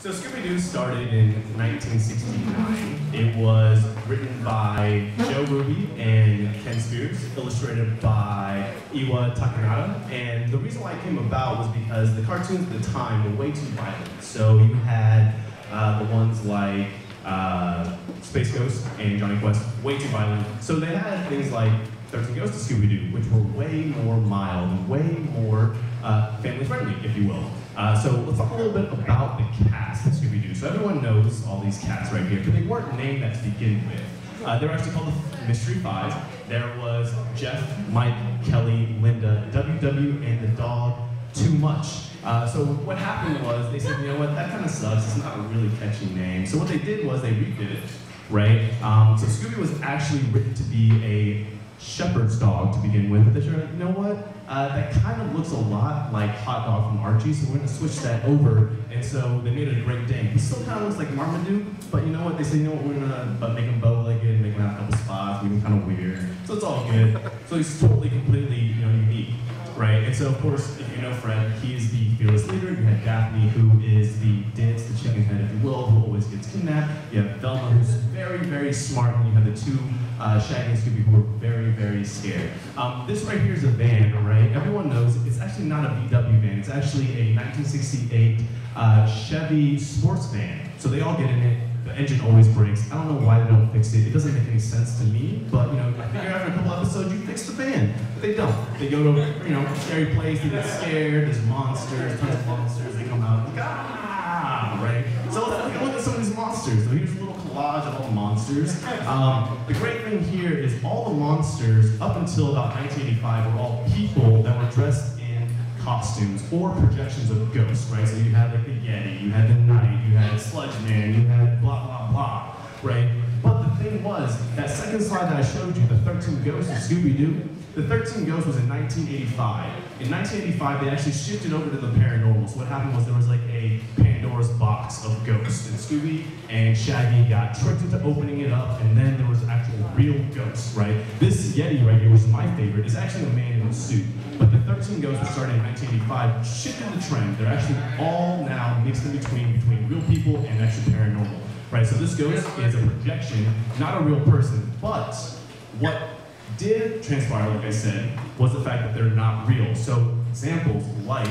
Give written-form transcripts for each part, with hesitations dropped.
So Scooby-Doo started in 1969. It was written by Joe Ruby and Ken Spears, illustrated by Iwa Takanada. And the reason why it came about was because the cartoons at the time were way too violent. So you had the ones like Space Ghost and Johnny Quest, way too violent. So they had things like 13 Ghosts of Scooby-Doo, which were way more mild and way more family-friendly, if you will. So let's talk a little bit about the cast of Scooby-Doo. So everyone knows all these cats right here, but they weren't named that to begin with. They were actually called the Mystery Five. There was Jeff, Mike, Kelly, Linda, WW, and the dog, Too Much. So what happened was, they said, you know what, that kind of sucks, it's not a really catchy name. So what they did was they redid it, right? So Scooby was actually written to be a shepherd's dog to begin with, but they said, you know what, that kind of looks a lot like Hot Dog from Archie, so we're going to switch that over. And so they made it a Great Dane. He still kind of looks like Marmaduke, but you know what, they said, you know what, we're going to make him bow-legged, make him have a couple spots, make him kind of weird. So it's all good. So he's totally, completely, unique. Right, and so of course, if you know Fred, he is the fearless leader. You have Daphne, who is the Dance, the chicken head, if you will, who always gets kidnapped. You have Velma, who's very, very smart, and you have the two Shaggy and Scooby, who are very, very scared. This right here is a van, right? Everyone knows it's actually not a VW van. It's actually a 1968 Chevy sports van. So they all get in it. The engine always breaks. I don't know why they don't fix it. It doesn't make any sense to me, but I figure after a couple episodes you fix the van. But they don't. They go to a scary place, they get scared, there's monsters, tons of monsters, they come out, right? So let's look at some of these monsters. So here's a little collage of all the monsters. The great thing here is all the monsters up until about 1985 were all people that were dressed in costumes or projections of ghosts, right? So you had like the Yeti, you had the Knight, you had Sludge Man, you had blah, blah, blah, right? But the thing was, that second slide that I showed you, the 13 Ghosts of Scooby-Doo, the 13 Ghosts was in 1985. In 1985, they actually shifted over to the paranormal. So what happened was there was like a Pandora's box of ghosts, and Scooby and Shaggy got tricked into opening it up, and then there was actual real ghosts, right? This Yeti right here, which is my favorite, is actually a man in a suit. But the 13 Ghosts, which started in 1985, shifted the trend. They're actually all now mixed in between real people and actually paranormal, right? So this ghost is a projection, not a real person, but what did transpire, like I said, was the fact that they're not real. So examples like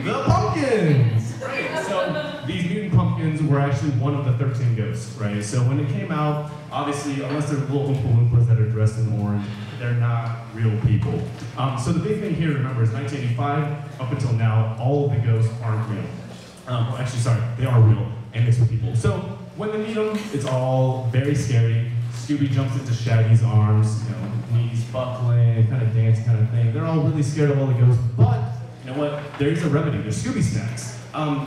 the pumpkins, right? So these mutant pumpkins were actually one of the 13 ghosts, right? So when it came out, obviously, unless they're little Oompa Loompas that are dressed in orange, they're not real people. So the big thing here to remember is 1985, up until now, all of the ghosts aren't real. Well, actually, sorry, they are real and mixed with people. So when they meet them, it's all very scary. Scooby jumps into Shaggy's arms, knees buckling, kind of dance kind of thing. They're all really scared of all the ghosts, but you know what? There is a remedy. There's Scooby snacks.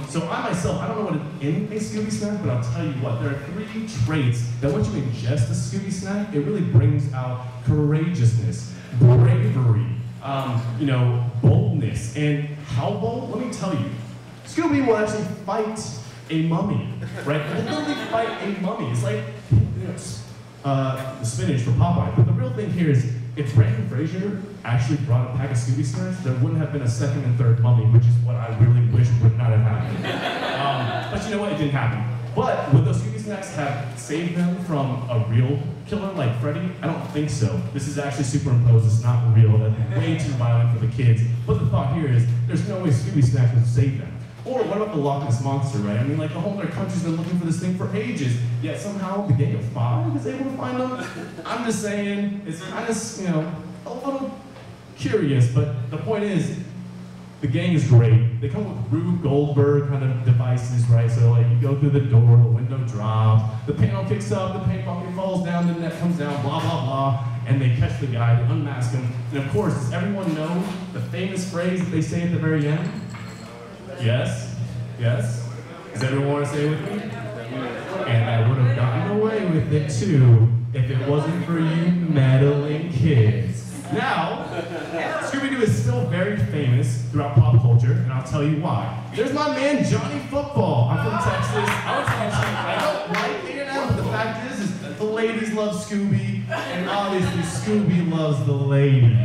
So I myself, I don't know what is in a Scooby snack, but I'll tell you what, there are 3 traits that once you ingest a Scooby snack, it really brings out courageousness, bravery, boldness. And how bold? Let me tell you. Scooby will actually fight a mummy, right? He'll literally fight a mummy. It's like, the spinach for Popeye. But the real thing here is, if Brandon Fraser actually brought a pack of Scooby snacks, there wouldn't have been a second and third mummy, which is what I really wish would not have happened. But you know what? It didn't happen. But would those Scooby snacks have saved them from a real killer like Freddy? I don't think so. This is actually superimposed. It's not real. That's way too violent for the kids. But the thought here is, there's no way Scooby snacks would save them. Or what about the Loch Ness Monster, right? I mean, like, the whole other country's been looking for this thing for ages, yet somehow the Gang of Five is able to find them. I'm just saying, it's kind of, a little curious, but the point is, the gang is great. They come with Rube Goldberg kind of devices, right? So, like, you go through the door, the window drops, the panel kicks up, the paint bucket falls down, the net comes down, blah, blah, blah, and they catch the guy, they unmask him. And of course, does everyone know the famous phrase that they say at the very end? Yes? Yes? Does everyone want to say it with me? And I would have gotten away with it too if it wasn't for you meddling kids. Now, Scooby-Doo is still very famous throughout pop culture, and I'll tell you why. There's my man Johnny Football. I'm from Texas. I don't like A&M, but the fact is that the ladies love Scooby, and obviously Scooby loves the ladies.